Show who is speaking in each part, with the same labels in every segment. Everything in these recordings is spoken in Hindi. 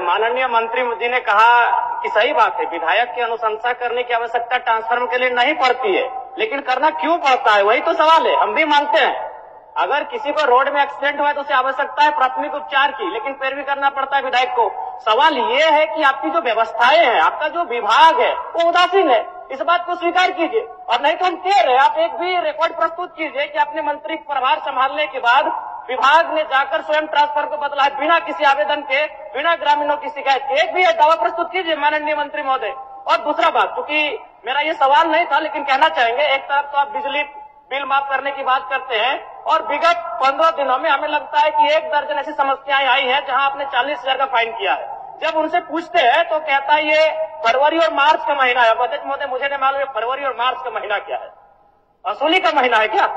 Speaker 1: माननीय मंत्री जी ने कहा कि सही बात है, विधायक की अनुशंसा करने की आवश्यकता ट्रांसफर के लिए नहीं पड़ती है, लेकिन करना क्यों पड़ता है, वही तो सवाल है। हम भी मानते हैं अगर किसी को रोड में एक्सीडेंट हुआ तो उसे आवश्यकता है प्राथमिक उपचार की, लेकिन फिर भी करना पड़ता है विधायक को। सवाल ये है कि आपकी जो व्यवस्थाएं हैं, आपका जो विभाग है वो उदासीन है, इस बात को स्वीकार कीजिए। और नहीं तो हम कह रहे हैं, आप एक भी रिकॉर्ड प्रस्तुत कीजिए कि अपने मंत्री प्रभार संभालने के बाद विभाग ने जाकर स्वयं ट्रांसफर को बदला है बिना किसी आवेदन के, बिना ग्रामीणों की शिकायत के। एक भी दावा प्रस्तुत कीजिए माननीय मंत्री महोदय। और दूसरा बात, क्योंकि मेरा ये सवाल नहीं था लेकिन कहना चाहेंगे, एक तरफ तो आप बिजली बिल माफ करने की बात करते हैं और विगत 15 दिनों में हमें लगता है कि 1 दर्जन ऐसी समस्याएं आई हैं जहां आपने 40,000 का फाइन किया है। जब उनसे पूछते हैं तो कहता है ये फरवरी और मार्च का महीना है। अध्यक्ष महोदय, मुझे नहीं मालूम फरवरी और मार्च का महीना क्या है, वसूली का महीना है क्या?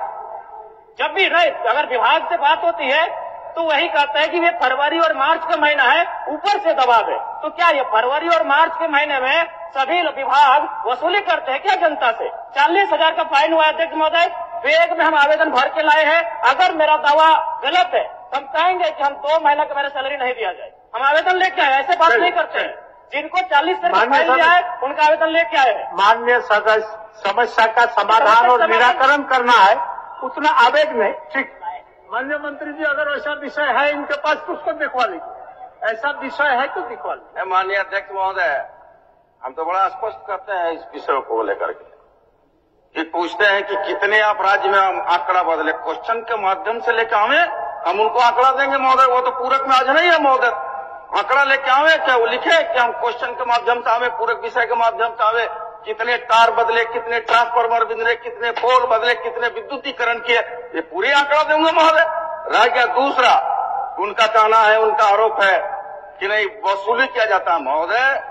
Speaker 1: जब भी नहीं, अगर विभाग से बात होती है तो वही कहता है कि ये फरवरी और मार्च का महीना है, ऊपर से दबाव है। तो क्या ये फरवरी और मार्च के महीने में सभी विभाग वसूली करते हैं क्या जनता से? 40,000 का फाइन हुआ अध्यक्ष महोदय, बैग में हम आवेदन भर के लाए हैं। अगर मेरा दावा गलत है तो हम कहेंगे कि हम 2 महीना का मेरा सैलरी नहीं दिया जाए, हम आवेदन लेके आए। ऐसे बात नहीं करते हैं। जिनको 40,000 का फाइन दिया है उनका आवेदन लेके आए हैं।
Speaker 2: माननीय सदस्य, समस्या का समाधान और निराकरण करना है, उतना आवेग नहीं। ठीक, माननीय मंत्री जी, अगर ऐसा विषय है इनके पास तो उसको दिखवा लीजिए। ऐसा विषय है तो दिखवा लीजिए।
Speaker 3: माननीय अध्यक्ष महोदय, हम तो बड़ा स्पष्ट करते हैं इस विषय को लेकर के कि पूछते हैं कि कितने आप राज्य में आंकड़ा बदले, क्वेश्चन के माध्यम से लेकर आवे, हम उनको आंकड़ा देंगे महोदय। वो तो पूरक में आज नहीं है महोदय, आंकड़ा लेके आवे, क्या वो लिखे कि हम क्वेश्चन के माध्यम से आवे, पूरक विषय के माध्यम से आवे, कितने तार बदले, कितने ट्रांसफार्मर बदले, कितने पोल बदले, कितने विद्युतीकरण किए, ये पूरी आंकड़ा देंगे महोदय। रह गया दूसरा, उनका कहना है, उनका आरोप है कि नहीं वसूली किया जाता है महोदय।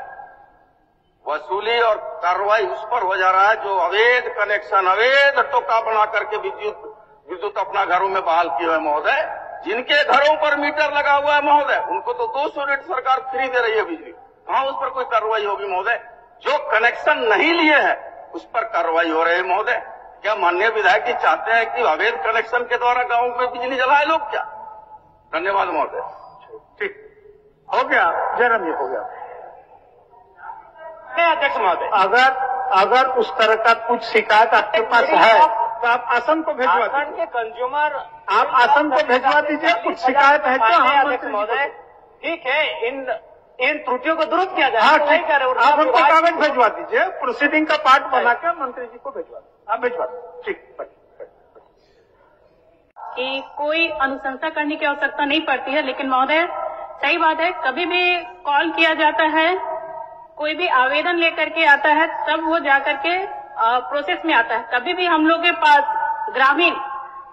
Speaker 3: वसूली और कार्रवाई उस पर हो जा रहा है जो अवैध कनेक्शन, अवैध टोका बना करके विद्युत अपना घरों में बहाल किए हुए महोदय। जिनके घरों पर मीटर लगा हुआ है महोदय, उनको तो 200 यूनिट सरकार फ्री दे रही है बिजली, कहां उस पर कोई कार्रवाई होगी महोदय? जो कनेक्शन नहीं लिए हैं उस पर कार्रवाई हो रही है महोदय। क्या माननीय विधायक जी चाहते हैं कि अवैध कनेक्शन के द्वारा गांवों में बिजली जलाए लोग क्या? धन्यवाद महोदय।
Speaker 2: ठीक, हो गया जन्म, ये हो गया।
Speaker 1: अध्यक्ष महोदय,
Speaker 2: अगर उस तरह का कुछ शिकायत आपके पास है तो आप आसन को भिजवा दीजिए।
Speaker 1: के कंज्यूमर,
Speaker 2: आप आसन को भिजवा दीजिए। कुछ शिकायत है तो हम
Speaker 1: अध्यक्ष महोदय, ठीक है, इन त्रुटियों को दुरुस्त किया जाए।
Speaker 2: हाँ, ठीक, आप हमको कागज भिजवा दीजिए, प्रोसीडिंग का पार्ट बना के मंत्री जी को भिजवा दीजिए। आप भिजवा दीजिए। ठीक,
Speaker 4: कि कोई अनुशंसा करने की आवश्यकता नहीं पड़ती है, लेकिन महोदय सही बात है, कभी भी कॉल किया जाता है, कोई भी आवेदन लेकर के आता है तब वो जाकर के प्रोसेस में आता है। कभी भी हम लोग के पास ग्रामीण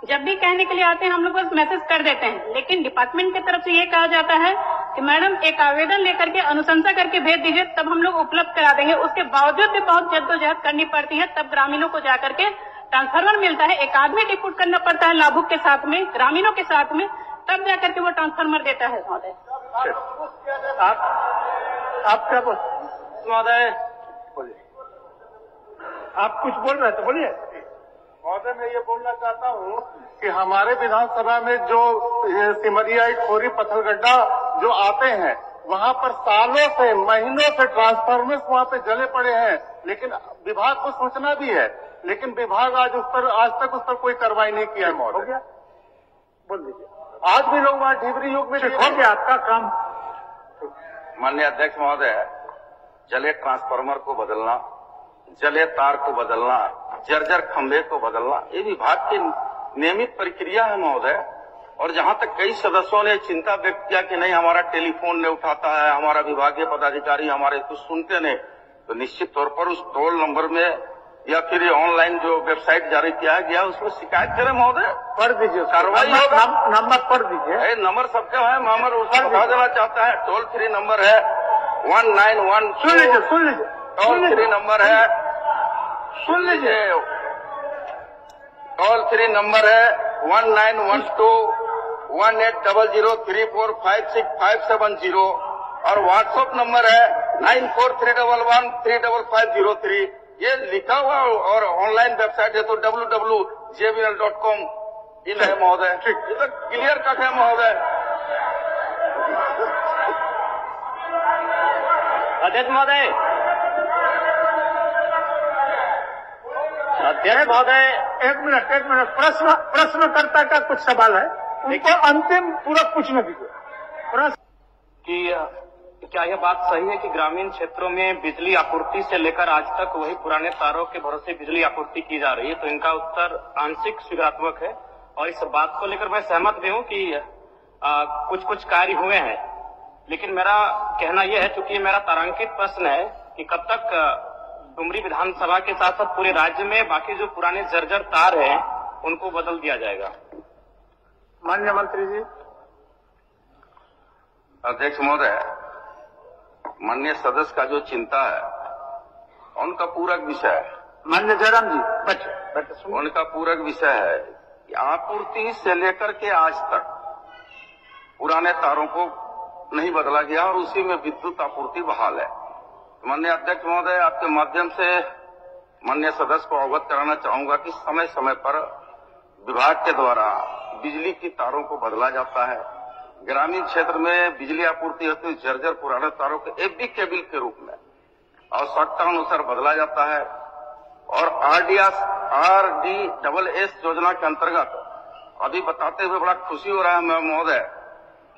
Speaker 4: जब भी कहने के लिए आते हैं हम लोग बस मैसेज कर देते हैं, लेकिन डिपार्टमेंट की तरफ से ये कहा जाता है कि मैडम एक आवेदन लेकर के अनुशंसा करके भेज दीजिए, तब हम लोग उपलब्ध करा देंगे। उसके बावजूद भी बहुत जद्दोजहद करनी पड़ती है, तब ग्रामीणों को जाकर के ट्रांसफार्मर मिलता है। एक आदमी डिप्यूट करना पड़ता है लाभुक के साथ में, ग्रामीणों के साथ में, तब जाकर के वो ट्रांसफार्मर देता है महोदय।
Speaker 2: आप क्या बोल
Speaker 1: महोदय?
Speaker 2: बोलिए, आप कुछ बोल रहे थे, बोलिए।
Speaker 5: महोदय, मैं ये बोलना चाहता हूँ कि हमारे विधानसभा में जो सिमरिया, खोरी, पत्थरगड्ढा जो आते हैं, वहाँ पर सालों से, महीनों से ट्रांसफार्मर्स वहाँ पे जले पड़े हैं, लेकिन विभाग को सूचना भी है, लेकिन विभाग आज तक उस पर कोई कार्रवाई नहीं किया है महोदय।
Speaker 2: हो गया, बोल दीजिए।
Speaker 5: आज भी लोग वहाँ ढिबरी युग में
Speaker 2: हो गया आपका काम।
Speaker 3: माननीय अध्यक्ष महोदय, जले ट्रांसफार्मर को बदलना, जले तार को बदलना, जर्जर खंभे को बदलना, ये विभाग की नियमित प्रक्रिया है महोदय। और जहां तक कई सदस्यों ने चिंता व्यक्त किया कि नहीं हमारा टेलीफोन नहीं उठाता है, हमारा विभागीय पदाधिकारी हमारे कुछ सुनते नहीं, तो निश्चित तौर पर उस टोल नंबर में या फिर ऑनलाइन जो वेबसाइट जारी किया गया उसमें शिकायत करें महोदय,
Speaker 2: पढ़ दीजिए,
Speaker 3: कार्रवाई होगा।
Speaker 2: नंबर पढ़ दीजिए।
Speaker 3: नंबर सबके है, नंबर उसको बता देना चाहता है। टोल फ्री नंबर है 191।
Speaker 2: सुन लीजिए,
Speaker 3: टोल फ्री नंबर है,
Speaker 2: सुन लीजिए,
Speaker 3: टोल फ्री नंबर है 1912180034565570 और व्हाट्सएप नंबर है 9431135503। ये लिखा हुआ और ऑनलाइन वेबसाइट है तो www.jbl.com इन है महोदय। ये तो क्लियर कट है महोदय।
Speaker 1: अध्यक्ष महोदय, अध्यक्ष महोदय,
Speaker 2: एक मिनट, प्रश्नकर्ता का कुछ सवाल है, उनको अंतिम पूरा पूछने दीजिए। प्रश्न
Speaker 1: कि क्या यह बात सही है कि ग्रामीण क्षेत्रों में बिजली आपूर्ति से लेकर आज तक वही पुराने तारों के भरोसे बिजली आपूर्ति की जा रही है? तो इनका उत्तर आंशिक स्वीकारात्मक है और इस बात को लेकर मैं सहमत भी हूं कि कुछ कार्य हुए हैं, लेकिन मेरा कहना यह है, चूंकि मेरा तारांकित प्रश्न है कि कब तक डुमरी विधानसभा के साथ साथ पूरे राज्य में बाकी जो पुराने जर्जर तार हैं उनको बदल दिया जाएगा?
Speaker 2: माननीय मंत्री जी।
Speaker 3: अध्यक्ष महोदय, माननीय सदस्य का जो चिंता है उनका पूरक विषय है।
Speaker 2: माननीय जयराम जी, बच्चे
Speaker 3: उनका पूरक विषय है कि आपूर्ति से लेकर के आज तक पुराने तारों को नहीं बदला गया और उसी में विद्युत आपूर्ति बहाल है। माननीय अध्यक्ष महोदय, आपके माध्यम से माननीय सदस्य को अवगत कराना चाहूंगा कि समय समय पर विभाग के द्वारा बिजली की तारों को बदला जाता है। ग्रामीण क्षेत्र में बिजली आपूर्ति होती है जर्जर पुराने तारों के एफबी केबल के रूप में आवश्यकता अनुसार बदला जाता है और RDSS योजना के अंतर्गत अभी बताते हुए बड़ा खुशी हो रहा है महोदय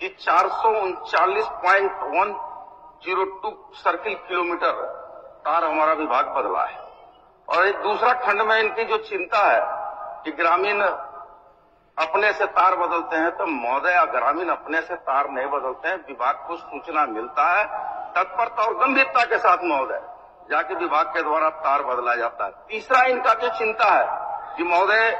Speaker 3: कि 439.102 सर्किल किलोमीटर तार हमारा विभाग बदला है। और एक दूसरा खंड में इनकी जो चिंता है कि ग्रामीण अपने से तार बदलते हैं, तो महोदय ग्रामीण अपने से तार नहीं बदलते हैं, विभाग को सूचना मिलता है, तत्परता और गंभीरता के साथ महोदय जाके विभाग के द्वारा तार बदला जाता है। तीसरा इनका जो चिंता है कि महोदय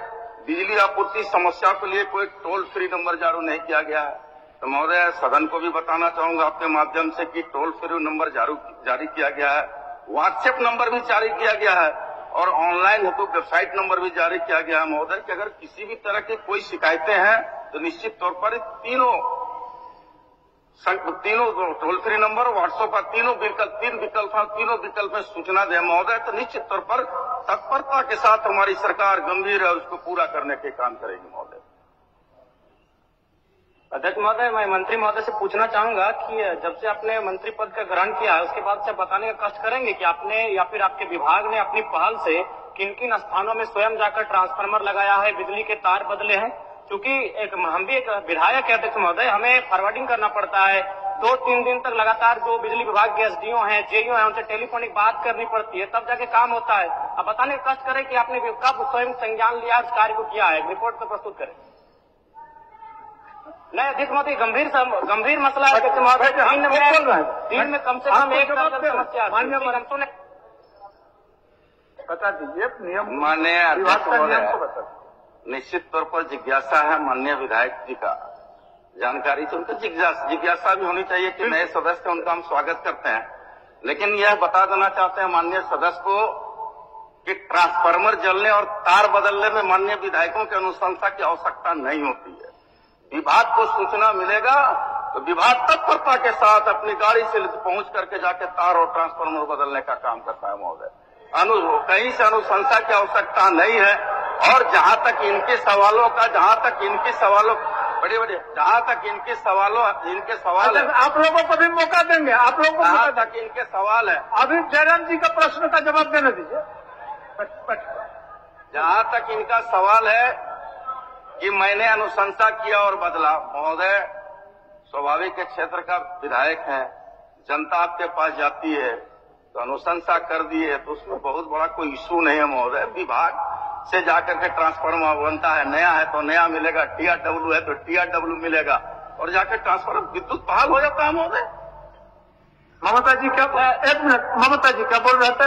Speaker 3: बिजली आपूर्ति समस्या के लिए कोई टोल फ्री नंबर जारी नहीं किया गया है। तो महोदय सदन को भी बताना चाहूंगा आपके माध्यम से कि टोल फ्री नंबर जारी किया गया है, व्हाट्सएप नंबर भी जारी किया गया है और ऑनलाइन हेतु वेबसाइट नंबर भी जारी किया गया है। महोदय कि अगर किसी भी तरह की कोई शिकायतें हैं तो निश्चित तौर पर तीनों टोल फ्री नंबर, व्हाट्सएप का तीन विकल्प में सूचना दें महोदय, तो निश्चित तौर पर तत्परता के साथ हमारी सरकार गंभीर है, उसको पूरा करने के काम करेगी महोदय।
Speaker 1: अध्यक्ष महोदय, मैं मंत्री महोदय से पूछना चाहूंगा कि जब से आपने मंत्री पद का ग्रहण किया है उसके बाद से बताने का कष्ट करेंगे कि आपने या फिर आपके विभाग ने अपनी पहल से किन किन स्थानों में स्वयं जाकर ट्रांसफार्मर लगाया है, बिजली के तार बदले हैं? क्योंकि हम भी एक विधायक है अध्यक्ष महोदय, हमें फॉरवर्डिंग करना पड़ता है, 2-3 दिन तक लगातार जो बिजली विभाग के SDO हैं, JEO हैं, उनसे टेलीफोनिक बात करनी पड़ती है, तब जाके काम होता है। अब बताने का कष्ट करें कि आपने कब स्वयं संज्ञान लिया, इस कार्य को किया है, रिपोर्ट को प्रस्तुत करें। नहीं अध्यक्ष महोदय, गंभीर मसला है अध्यक्ष महोदय, दिन में कम से कम एक समस्या
Speaker 2: बता दीजिए नियम।
Speaker 3: माननीय अध्यक्ष महोदय, निश्चित तौर पर जिज्ञासा है माननीय विधायक जी का, जानकारी से उनको जिज्ञासा भी होनी चाहिए कि नए सदस्य उनका हम स्वागत करते हैं, लेकिन यह बता देना चाहते हैं माननीय सदस्य को कि ट्रांसफार्मर जलने और तार बदलने में माननीय विधायकों की अनुशंसा की आवश्यकता नहीं होती है। विभाग को सूचना मिलेगा तो विभाग तत्परता के साथ अपनी गाड़ी से पहुंच करके जाके तार और ट्रांसफार्मर बदलने का काम करता है महोदय। कहीं से अनुशंसा की आवश्यकता नहीं है। और जहां तक इनके सवाल है,
Speaker 2: आप लोगों को भी मौका देंगे, आप लोगों को
Speaker 3: जहां तक इनके सवाल है,
Speaker 2: अभी जयराम जी का प्रश्न का जवाब देने दीजिए।
Speaker 3: जहां तक इनका सवाल है कि मैंने अनुशंसा किया और बदला, महोदय स्वाभाविक क्षेत्र का विधायक है, जनता आपके पास जाती है तो अनुशंसा कर दी है, तो उसमें बहुत बड़ा कोई इशू नहीं है महोदय। विभाग से जाकर के ट्रांसफार्मर बनता है, नया है तो नया मिलेगा, TRW है तो TRW मिलेगा और जाकर ट्रांसफार्मर विद्युत बहाल हो जाता है महोदय।
Speaker 2: ममता जी क्या, एक मिनट, ममता जी क्या बोल रहे थे?